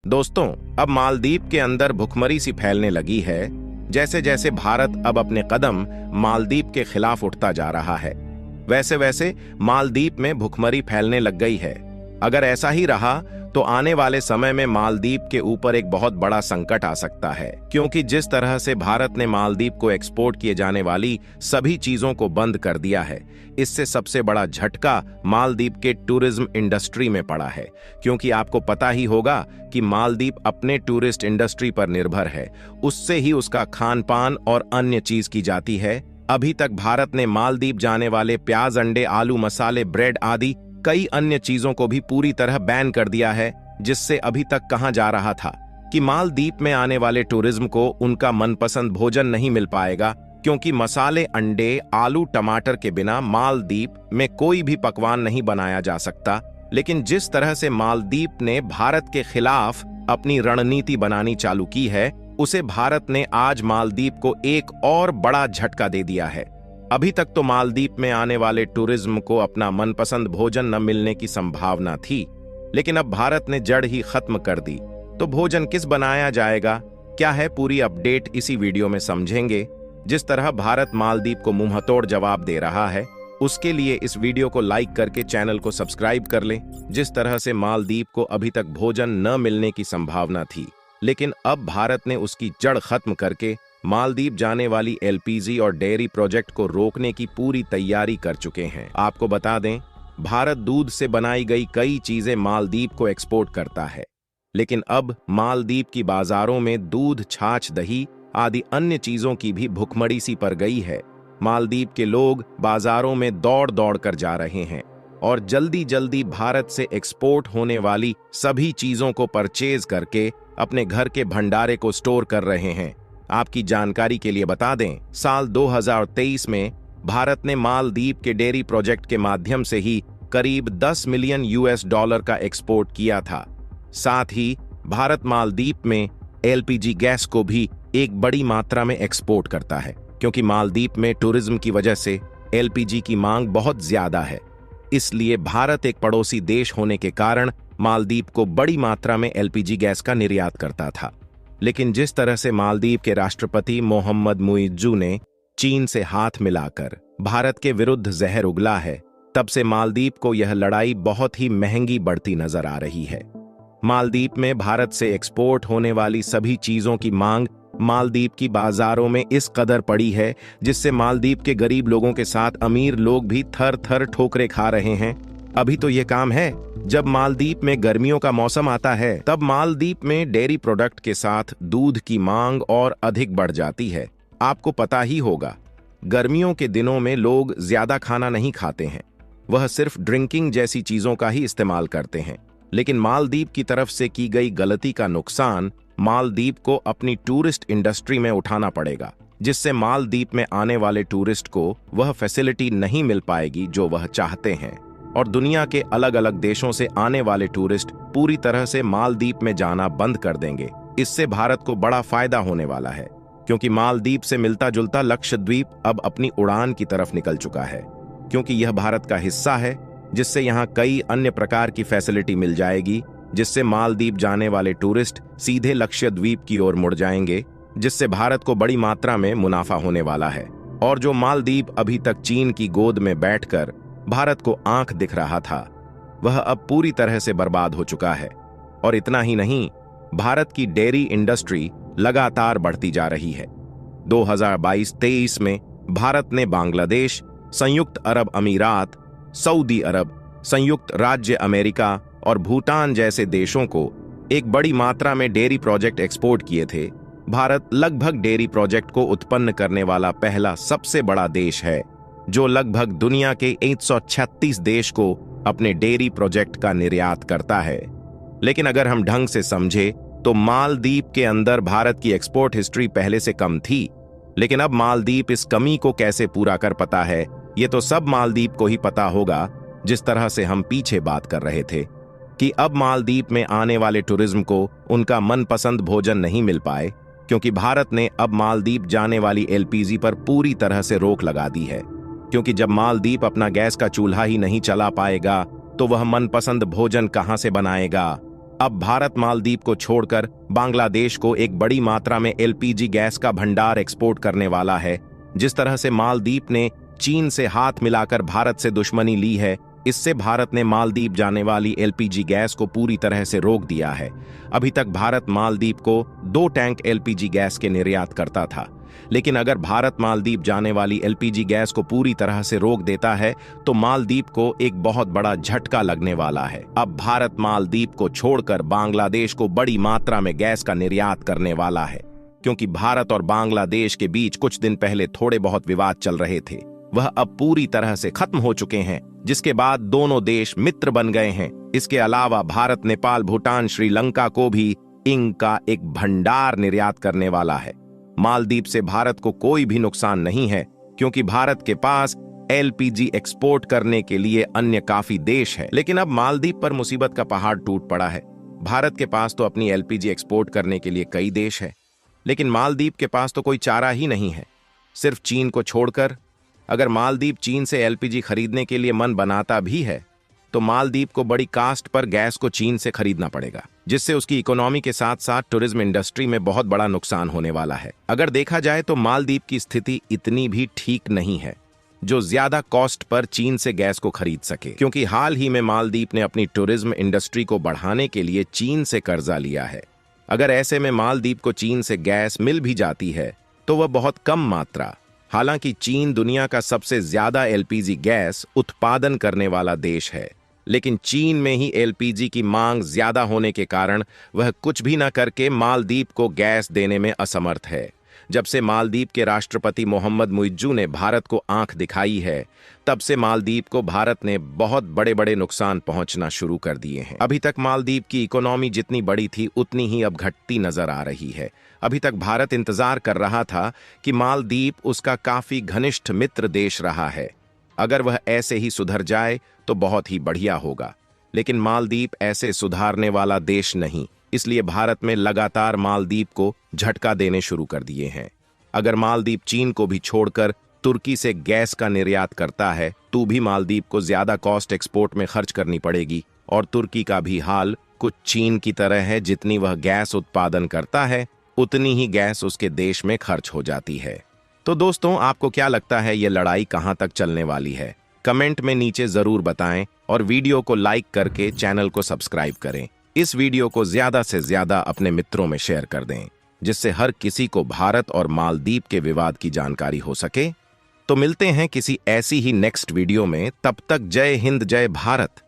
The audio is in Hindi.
दोस्तों, अब मालदीव के अंदर भुखमरी सी फैलने लगी है। जैसे जैसे भारत अब अपने कदम मालदीव के खिलाफ उठता जा रहा है, वैसे वैसे मालदीव में भुखमरी फैलने लग गई है। अगर ऐसा ही रहा तो आने वाले समय में मालदीव के ऊपर एक बहुत बड़ा संकट आ सकता है, क्योंकि जिस तरह से भारत ने मालदीव को एक्सपोर्ट किए जाने वाली सभी चीजों को बंद कर दिया है, इससे सबसे बड़ा झटका मालदीव के टूरिज्म इंडस्ट्री में पड़ा है। क्योंकि आपको पता ही होगा कि मालदीव अपने टूरिस्ट इंडस्ट्री पर निर्भर है, उससे ही उसका खान पान और अन्य चीज की जाती है। अभी तक भारत ने मालदीव जाने वाले प्याज, अंडे, आलू, मसाले, ब्रेड आदि कई अन्य चीजों को भी पूरी तरह बैन कर दिया है, जिससे अभी तक कहा जा रहा था कि मालदीव में आने वाले टूरिज्म को उनका मनपसंद भोजन नहीं मिल पाएगा, क्योंकि मसाले, अंडे, आलू, टमाटर के बिना मालदीव में कोई भी पकवान नहीं बनाया जा सकता। लेकिन जिस तरह से मालदीव ने भारत के खिलाफ अपनी रणनीति बनानी चालू की है, उसे भारत ने आज मालदीव को एक और बड़ा झटका दे दिया है। अभी तक तो मालदीव में आने वाले टूरिज्म को अपना मनपसंद भोजन न मिलने की संभावना थी, लेकिन अब भारत ने जड़ ही खत्म कर दी, तो भोजन किस बनाया जाएगा, क्या है पूरी अपडेट इसी वीडियो में समझेंगे। जिस तरह भारत मालदीव को मुंहतोड़ जवाब दे रहा है, उसके लिए इस वीडियो को लाइक करके चैनल को सब्सक्राइब कर लें। जिस तरह से मालदीव को अभी तक भोजन न मिलने की संभावना थी, लेकिन अब भारत ने उसकी जड़ खत्म करके मालदीव जाने वाली एलपीजी और डेयरी प्रोजेक्ट को रोकने की पूरी तैयारी कर चुके हैं। आपको बता दें, भारत दूध से बनाई गई कई चीजें मालदीव को एक्सपोर्ट करता है, लेकिन अब मालदीव की बाजारों में दूध, छाछ, दही आदि अन्य चीजों की भी भुखमरी सी पड़ गई है। मालदीव के लोग बाजारों में दौड़ दौड़ कर जा रहे हैं और जल्दी जल्दी भारत से एक्सपोर्ट होने वाली सभी चीजों को परचेज करके अपने घर के भंडारे को स्टोर कर रहे हैं। आपकी जानकारी के लिए बता दें, साल 2023 में भारत ने मालदीव के डेयरी प्रोजेक्ट के माध्यम से ही करीब 10 मिलियन US$ का एक्सपोर्ट किया था। साथ ही भारत मालदीव में एलपीजी गैस को भी एक बड़ी मात्रा में एक्सपोर्ट करता है, क्योंकि मालदीव में टूरिज्म की वजह से एलपीजी की मांग बहुत ज्यादा है। इसलिए भारत एक पड़ोसी देश होने के कारण मालदीव को बड़ी मात्रा में एलपीजी गैस का निर्यात करता था। लेकिन जिस तरह से मालदीव के राष्ट्रपति मोहम्मद मुइज्जू ने चीन से हाथ मिलाकर भारत के विरुद्ध जहर उगला है, तब से मालदीव को यह लड़ाई बहुत ही महंगी बढ़ती नजर आ रही है। मालदीव में भारत से एक्सपोर्ट होने वाली सभी चीजों की मांग मालदीव की बाजारों में इस कदर पड़ी है, जिससे मालदीव के गरीब लोगों के साथ अमीर लोग भी थर थर ठोकरे खा रहे हैं। अभी तो ये काम है, जब मालदीव में गर्मियों का मौसम आता है, तब मालदीव में डेयरी प्रोडक्ट के साथ दूध की मांग और अधिक बढ़ जाती है। आपको पता ही होगा, गर्मियों के दिनों में लोग ज्यादा खाना नहीं खाते हैं, वह सिर्फ ड्रिंकिंग जैसी चीजों का ही इस्तेमाल करते हैं। लेकिन मालदीव की तरफ से की गई गलती का नुकसान मालदीव को अपनी टूरिस्ट इंडस्ट्री में उठाना पड़ेगा, जिससे मालदीव में आने वाले टूरिस्ट को वह फैसिलिटी नहीं मिल पाएगी जो वह चाहते हैं, और दुनिया के अलग अलग देशों से आने वाले टूरिस्ट पूरी तरह से मालदीव में जाना बंद कर देंगे। इससे भारत को बड़ा फायदा होने वाला है, क्योंकि मालदीव से मिलता जुलता लक्षद्वीप अब अपनी उड़ान की तरफ निकल चुका है, क्योंकि यह भारत का हिस्सा है, जिससे यहाँ कई अन्य प्रकार की फैसिलिटी मिल जाएगी, जिससे मालदीव जाने वाले टूरिस्ट सीधे लक्षद्वीप की ओर मुड़ जाएंगे, जिससे भारत को बड़ी मात्रा में मुनाफा होने वाला है। और जो मालदीव अभी तक चीन की गोद में बैठकर भारत को आंख दिख रहा था, वह अब पूरी तरह से बर्बाद हो चुका है। और इतना ही नहीं, भारत की डेयरी इंडस्ट्री लगातार बढ़ती जा रही है। 2022-23 में भारत ने बांग्लादेश, संयुक्त अरब अमीरात, सऊदी अरब, संयुक्त राज्य अमेरिका और भूटान जैसे देशों को एक बड़ी मात्रा में डेयरी प्रोजेक्ट एक्सपोर्ट किए थे। भारत लगभग डेयरी प्रोजेक्ट को उत्पन्न करने वाला पहला सबसे बड़ा देश है, जो लगभग दुनिया के 136 देश को अपने डेयरी प्रोजेक्ट का निर्यात करता है। लेकिन अगर हम ढंग से समझे तो मालदीव के अंदर भारत की एक्सपोर्ट हिस्ट्री पहले से कम थी, लेकिन अब मालदीव इस कमी को कैसे पूरा कर पाता है, ये तो सब मालदीव को ही पता होगा। जिस तरह से हम पीछे बात कर रहे थे कि अब मालदीव में आने वाले टूरिज्म को उनका मनपसंद भोजन नहीं मिल पाए, क्योंकि भारत ने अब मालदीव जाने वाली एलपीजी पर पूरी तरह से रोक लगा दी है। क्योंकि जब मालदीव अपना गैस का चूल्हा ही नहीं चला पाएगा, तो वह मनपसंद भोजन कहां से बनाएगा। अब भारत मालदीव को छोड़कर बांग्लादेश को एक बड़ी मात्रा में एलपीजी गैस का भंडार एक्सपोर्ट करने वाला है। जिस तरह से मालदीव ने चीन से हाथ मिलाकर भारत से दुश्मनी ली है, इससे भारत ने मालदीव जाने वाली एलपीजी गैस को पूरी तरह से रोक दिया है। अभी तक भारत मालदीव को 2 टैंक एलपीजी गैस के निर्यात करता था, लेकिन अगर भारत मालदीव जाने वाली एलपीजी गैस को पूरी तरह से रोक देता है तो मालदीव को एक बहुत बड़ा झटका लगने वाला है। अब भारत मालदीव को छोड़कर बांग्लादेश को बड़ी मात्रा में गैस का निर्यात करने वाला है, क्योंकि भारत और बांग्लादेश के बीच कुछ दिन पहले थोड़े बहुत विवाद चल रहे थे, वह अब पूरी तरह से खत्म हो चुके हैं, जिसके बाद दोनों देश मित्र बन गए हैं। इसके अलावा भारत नेपाल, भूटान, श्रीलंका को भी इंग का एक भंडार निर्यात करने वाला है। मालदीव से भारत को कोई भी नुकसान नहीं है, क्योंकि भारत के पास एलपीजी एक्सपोर्ट करने के लिए अन्य काफी देश है। लेकिन अब मालदीव पर मुसीबत का पहाड़ टूट पड़ा है। भारत के पास तो अपनी एलपीजी एक्सपोर्ट करने के लिए कई देश है, लेकिन मालदीव के पास तो कोई चारा ही नहीं है, सिर्फ चीन को छोड़कर। अगर मालदीव चीन से एलपीजी खरीदने के लिए मन बनाता भी है तो मालदीव को बड़ी कास्ट पर गैस को चीन से खरीदना पड़ेगा, जिससे उसकी इकोनॉमी के साथ साथ टूरिज्म इंडस्ट्री में बहुत बड़ा नुकसान होने वाला है। अगर देखा जाए तो मालदीव की स्थिति इतनी भी ठीक नहीं है जो ज्यादा कॉस्ट पर चीन से गैस को खरीद सके, क्योंकि हाल ही में मालदीव ने अपनी टूरिज्म इंडस्ट्री को बढ़ाने के लिए चीन से कर्जा लिया है। अगर ऐसे में मालदीव को चीन से गैस मिल भी जाती है तो वह बहुत कम मात्रा। हालांकि चीन दुनिया का सबसे ज्यादा एलपीजी गैस उत्पादन करने वाला देश है, लेकिन चीन में ही एलपीजी की मांग ज्यादा होने के कारण वह कुछ भी न करके मालदीव को गैस देने में असमर्थ है। जब से मालदीव के राष्ट्रपति मोहम्मद मुइज्जू ने भारत को आंख दिखाई है, तब से मालदीव को भारत ने बहुत बड़े बड़े नुकसान पहुंचना शुरू कर दिए हैं। अभी तक मालदीव की इकोनॉमी जितनी बड़ी थी उतनी ही अब घटती नजर आ रही है। अभी तक भारत इंतजार कर रहा था कि मालदीव उसका काफी घनिष्ठ मित्र देश रहा है, अगर वह ऐसे ही सुधर जाए तो बहुत ही बढ़िया होगा। लेकिन मालदीव ऐसे सुधारने वाला देश नहीं, इसलिए भारत में लगातार मालदीव को झटका देने शुरू कर दिए हैं। अगर मालदीव चीन को भी छोड़कर तुर्की से गैस का निर्यात करता है तो भी मालदीव को ज्यादा कॉस्ट एक्सपोर्ट में खर्च करनी पड़ेगी, और तुर्की का भी हाल कुछ चीन की तरह है। जितनी वह गैस उत्पादन करता है उतनी ही गैस उसके देश में खर्च हो जाती है। तो दोस्तों, आपको क्या लगता है ये लड़ाई कहां तक चलने वाली है? कमेंट में नीचे जरूर बताएं और वीडियो को लाइक करके चैनल को सब्सक्राइब करें। इस वीडियो को ज्यादा से ज्यादा अपने मित्रों में शेयर कर दें, जिससे हर किसी को भारत और मालदीव के विवाद की जानकारी हो सके। तो मिलते हैं किसी ऐसी ही नेक्स्ट वीडियो में। तब तक जय हिंद, जय भारत।